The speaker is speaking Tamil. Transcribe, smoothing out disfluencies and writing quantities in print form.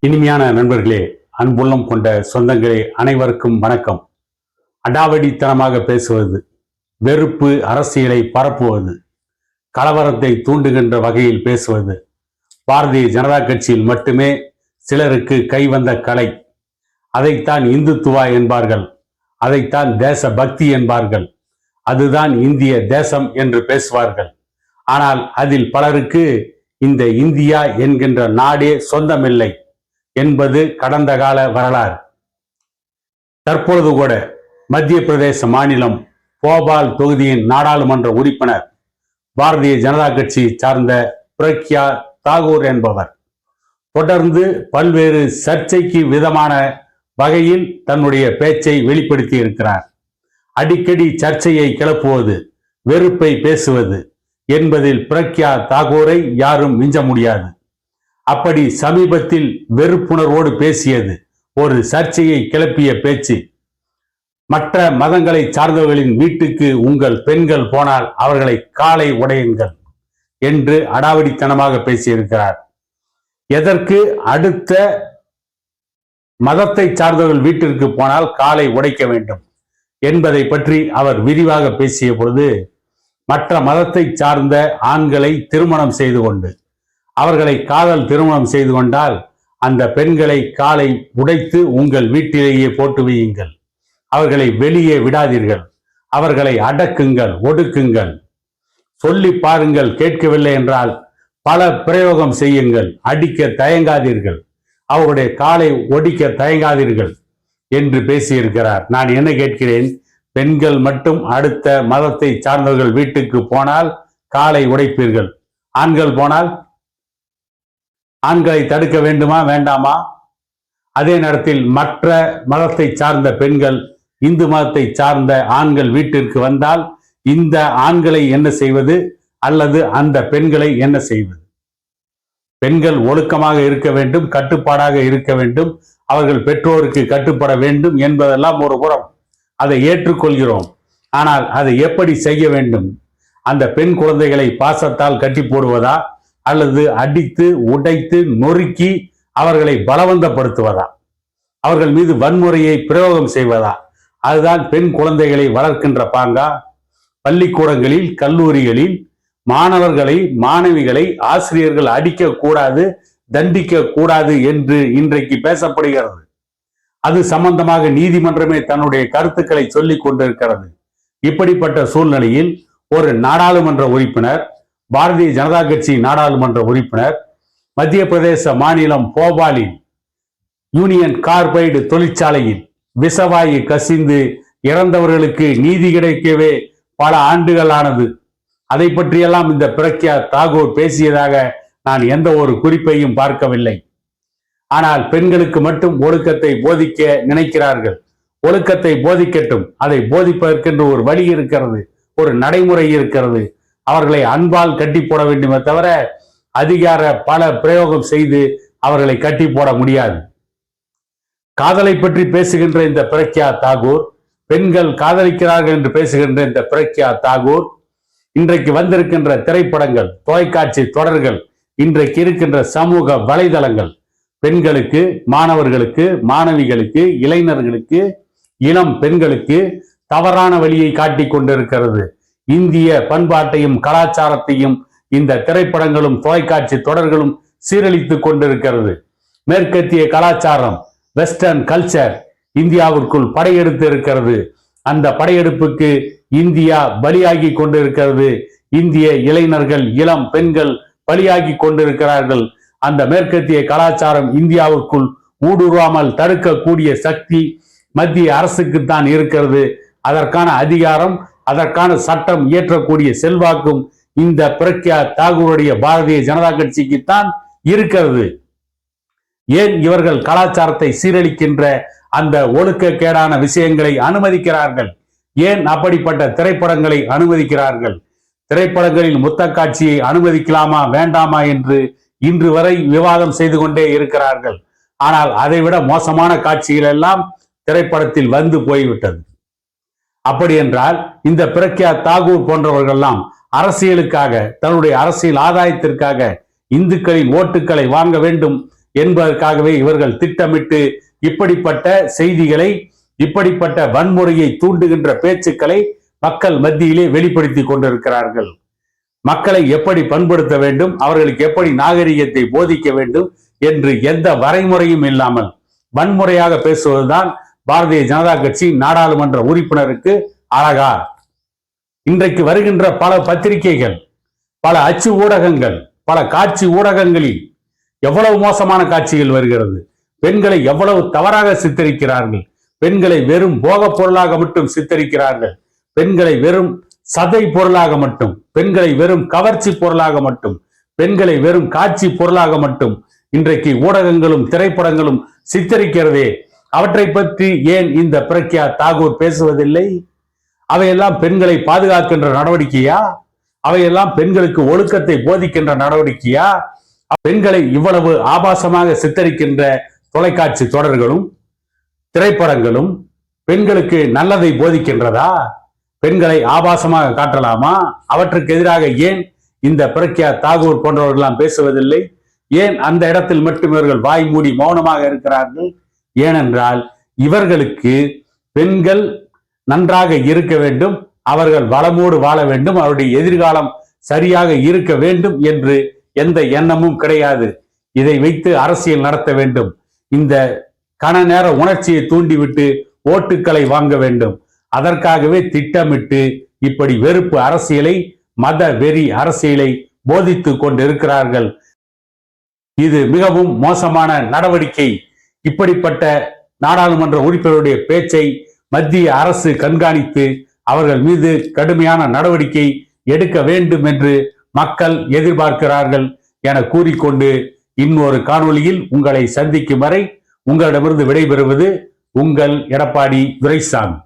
இனிமையான நண்பர்களே, அன்புள்ளம் கொண்ட சொந்தங்களே, அனைவருக்கும் வணக்கம். அடாவடித்தனமாக பேசுவது, வெறுப்பு அரசியலை பரப்புவது, கலவரத்தை தூண்டுகின்ற வகையில் பேசுவது பாரதிய ஜனதா கட்சியில் மட்டுமே சிலருக்கு கைவந்த கலை. அதைத்தான் இந்துத்துவா என்பார்கள், அதைத்தான் தேச பக்தி என்பார்கள், அதுதான் இந்திய தேசம் என்று பேசுவார்கள். ஆனால் அதில் பலருக்கு இந்த இந்தியா என்கின்ற நாடே சொந்தமில்லை என்பது கடந்த கால வரலாறு. தற்பொழுது கூட மத்திய பிரதேச மாநிலம் போபால் தொகுதியின் நாடாளுமன்ற உறுப்பினர் பாரதிய ஜனதா கட்சி சார்ந்த பிரக்யா தாகூர் என்பவர் தொடர்ந்து பல்வேறு சர்ச்சைக்கு விதமான வகையில் தன்னுடைய பேச்சை வெளிப்படுத்தி இருக்கிறார். அடிக்கடி சர்ச்சையை கிளப்புவது, வெறுப்பை பேசுவது என்பதில் பிரக்யா தாகூரை யாரும் மிஞ்ச முடியாது. அப்படி சமீபத்தில் வெறுப்புணர்வோடு பேசியது, ஒரு சர்ச்சையை கிளப்பிய பேச்சு. மற்ற மதங்களை சார்ந்தவர்களின் வீட்டுக்கு உங்கள் பெண்கள் போனால் அவர்களை காலை உடையுங்கள் என்று அடாவடித்தனமாக பேசியிருக்கிறார். எதற்கு அடுத்த மதத்தை சார்ந்தவர்கள் வீட்டிற்கு போனால் காலை உடைக்க வேண்டும் என்பதை பற்றி அவர் விரிவாக பேசிய பொழுது, மற்ற மதத்தை சார்ந்த ஆண்களை திருமணம் செய்து கொண்டு அவர்களை காதல் திருமணம் செய்து கொண்டால் அந்த பெண்களை காலை உடைத்து உங்கள் வீட்டிலேயே போட்டு வையுங்கள், அவர்களை வெளியே விடாதீர்கள், அவர்களை அடக்குங்கள், ஒடுக்குங்கள், சொல்லி பாருங்கள், கேட்கவில்லை என்றால் பல பிரயோகம் செய்யுங்கள், அடிக்க தயங்காதீர்கள், அவருடைய காலை ஒடிக்க தயங்காதீர்கள் என்று பேசியிருக்கிறார். நான் என்ன கேட்கிறேன், பெண்கள் மட்டும் அடுத்த மதத்தை சார்ந்தவர்கள் வீட்டுக்கு போனால் காலை உடைப்பீர்கள், ஆண்கள் போனால் ஆண்களை தடுக்க வேண்டுமா வேண்டாமா? அதே நேரத்தில் மற்ற மதத்தை சார்ந்த பெண்கள் இந்து மதத்தை சார்ந்த ஆண்கள் வீட்டிற்கு வந்தால் இந்த ஆண்களை என்ன செய்வது, அல்லது அந்த பெண்களை என்ன செய்வது? பெண்கள் ஒழுக்கமாக இருக்க வேண்டும், கட்டுப்பாடாக இருக்க வேண்டும், அவர்கள் பெற்றோருக்கு கட்டுப்பட வேண்டும் என்பதெல்லாம் ஒரு புறம், அதை ஏற்றுக்கொள்கிறோம். ஆனால் அதை எப்படி செய்ய வேண்டும்? அந்த பெண் குழந்தைகளை பாசத்தால் கட்டி போடுவதா, அல்லது அடித்து உடைத்து நொறுக்கி அவர்களை பலவந்தப்படுத்துவதா, அவர்கள் மீது வன்முறையை பிரயோகம் செய்வதா? அதுதான் பெண் குழந்தைகளை வளர்க்கின்ற பாங்கா? பள்ளிக்கூடங்களில், கல்லூரிகளில் மாணவர்களை, மாணவிகளை ஆசிரியர்கள் அடிக்க கூடாது, தண்டிக்க கூடாது என்று இன்றைக்கு பேசப்படுகிறது. அது சம்பந்தமாக நீதிமன்றமே தன்னுடைய கருத்துக்களை சொல்லிக் கொண்டிருக்கிறது. இப்படிப்பட்ட சூழ்நிலையில் ஒரு நாடாளுமன்ற உறுப்பினர், பாரதிய ஜனதா கட்சி நாடாளுமன்ற உறுப்பினர், மத்திய பிரதேச மாநிலம் போபாலில் யூனியன் கார்பைடு தொழிற்சாலையில் விஷவாயு கசிந்து இறந்தவர்களுக்கு நீதி கிடைக்கவே பல ஆண்டுகள் ஆனது. அதை பற்றியெல்லாம் இந்த பிரக்யா தாகூர் பேசியதாக நான் எந்த ஒரு குறிப்பையும் பார்க்கவில்லை. ஆனால் பெண்களுக்கு மட்டும் ஒழுக்கத்தை போதிக்க நினைக்கிறார்கள். ஒழுக்கத்தை போதிக்கட்டும், அதை போதிப்பதற்கென்று ஒரு வழி இருக்கிறது, ஒரு நடைமுறை இருக்கிறது. அவர்களை அன்பால் கட்டி போட வேண்டுமே தவிர அதிகார பல பிரயோகம் செய்து அவர்களை கட்டி போட முடியாது. காதலை பற்றி பேசுகின்ற இந்த பிரக்யா தாகூர், பெண்கள் காதலிக்கிறார்கள் என்று பேசுகின்ற இந்த பிரக்யா தாகூர், இன்றைக்கு வந்திருக்கின்ற திரைப்படங்கள், தொலைக்காட்சி தொடர்கள், இன்றைக்கு இருக்கின்ற சமூக வலைதளங்கள் பெண்களுக்கு, மாணவர்களுக்கு, மாணவிகளுக்கு, இளைஞர்களுக்கு, இளம் பெண்களுக்கு தவறான வழியை காட்டிக் கொண்டிருக்கிறது. இந்திய பண்பாட்டையும் கலாச்சாரத்தையும் இந்த திரைப்படங்களும் தொலைக்காட்சி தொடர்களும் சீரழித்துக் கொண்டிருக்கிறது. மேற்கத்திய கலாச்சாரம், வெஸ்டர்ன் கல்ச்சர் இந்தியாவிற்குள் படையெடுத்து இருக்கிறது. அந்த படையெடுப்புக்கு இந்தியா பலியாகி கொண்டிருக்கிறது. இந்திய இளைஞர்கள், இளம் பெண்கள் பலியாகி கொண்டிருக்கிறார்கள். அந்த மேற்கத்திய கலாச்சாரம் இந்தியாவிற்குள் ஊடுருவாமல் தடுக்கக்கூடிய சக்தி மத்திய அரசுக்குத்தான் இருக்கிறது. அதற்கான அதிகாரம், அதற்கான சட்டம் இயற்றக்கூடிய செல்வாக்கும் இந்த பிரக்யா தாகூருடைய பாரதிய ஜனதா கட்சிக்குத்தான் இருக்கிறது. ஏன் இவர்கள் கலாச்சாரத்தை சீரழிக்கின்ற அந்த ஒழுக்கக்கேடான விஷயங்களை அனுமதிக்கிறார்கள்? ஏன் அப்படிப்பட்ட திரைப்படங்களை அனுமதிக்கிறார்கள்? திரைப்படங்களில் முத்த காட்சியை அனுமதிக்கலாமா வேண்டாமா என்று இன்று வரை விவாதம் செய்து கொண்டே இருக்கிறார்கள். ஆனால் அதைவிட மோசமான காட்சிகள் எல்லாம் திரைப்படத்தில் வந்து போய்விட்டது. அப்படி என்றால் இந்த பிரக்யா தாகூர் போன்றவர்கள்லாம் அரசியலுக்காக, தன்னுடைய அரசியல் ஆதாயத்திற்காக இந்துக்களின் ஓட்டுக்களை வாங்க வேண்டும் என்பதற்காகவே இவர்கள் திட்டமிட்டு இப்படிப்பட்ட செய்திகளை, இப்படிப்பட்ட வன்முறையை தூண்டுகின்ற பேச்சுக்களை மக்கள் மத்தியிலே வெளிப்படுத்தி கொண்டிருக்கிறார்கள். மக்களை எப்படி பண்படுத்த வேண்டும், அவர்களுக்கு எப்படி நாகரிகத்தை போதிக்க வேண்டும் என்று எந்த வரைமுறையும் இல்லாமல் வன்முறையாக பேசுவதுதான் பாரதிய ஜனதா கட்சி நாடாளுமன்ற உறுப்பினருக்கு அழகா? இன்றைக்கு வருகின்ற பல பத்திரிகைகள், பல அச்சு ஊடகங்கள், பல காட்சி ஊடகங்களில் எவ்வளவு மோசமான காட்சிகள் வருகிறது. பெண்களை எவ்வளவு தவறாக சித்தரிக்கிறார்கள். பெண்களை வெறும் போக பொருளாக மட்டும் சித்தரிக்கிறார்கள். பெண்களை வெறும் சதை பொருளாக மட்டும், பெண்களை வெறும் கவர்ச்சி பொருளாக மட்டும், பெண்களை வெறும் காட்சி பொருளாக மட்டும் இன்றைக்கு ஊடகங்களும் திரைப்படங்களும் சித்தரிக்கிறதே. அவற்றை பற்றி ஏன் இந்த பிரக்யா தாகூர் பேசுவதில்லை? அவையெல்லாம் பெண்களை பாதுகாக்கின்ற நடவடிக்கையா? அவையெல்லாம் பெண்களுக்கு ஒழுக்கத்தை போதிக்கின்ற நடவடிக்கையா? பெண்களை இவ்வளவு ஆபாசமாக சித்தரிக்கின்ற தொலைக்காட்சி தொடர்களும் திரைப்படங்களும் பெண்களுக்கு நல்லதை போதிக்கின்றதா? பெண்களை ஆபாசமாக காட்டலாமா? அவற்றுக்கு எதிராக ஏன் இந்த பிரக்யா தாகூர் போன்றவர்கள்லாம் பேசுவதில்லை? ஏன் அந்த இடத்தில் மட்டும் இவர்கள் வாய் மூடி மௌனமாக இருக்கிறார்கள்? ஏனென்றால் இவர்களுக்கு பெண்கள் நன்றாக இருக்க வேண்டும், அவர்கள் வளமோடு வாழ வேண்டும், அவருடைய எதிர்காலம் சரியாக இருக்க வேண்டும் என்று எந்த எண்ணமும் கிடையாது. இதை வைத்து அரசியல் நடத்த வேண்டும். இந்த கன நேர உணர்ச்சியை தூண்டிவிட்டு ஓட்டுக்களை வாங்க வேண்டும். அதற்காகவே திட்டமிட்டு இப்படி வெறுப்பு அரசியலை, மத வெறி அரசியலை போதித்து கொண்டிருக்கிறார்கள். இது மிகவும் மோசமான நடவடிக்கை. இப்படிப்பட்ட நாடாளுமன்ற உறுப்பினருடைய பேச்சை மத்திய அரசு கண்காணித்து அவர்கள் மீது கடுமையான நடவடிக்கை எடுக்க வேண்டும் என்று மக்கள் எதிர்பார்க்கிறார்கள் என கூறிக்கொண்டு இன்னொரு காணொளியில் உங்களை சந்திக்கும் வரை உங்களிடமிருந்து விடைபெறுவது உங்கள் எடப்பாடி துரைசாமி.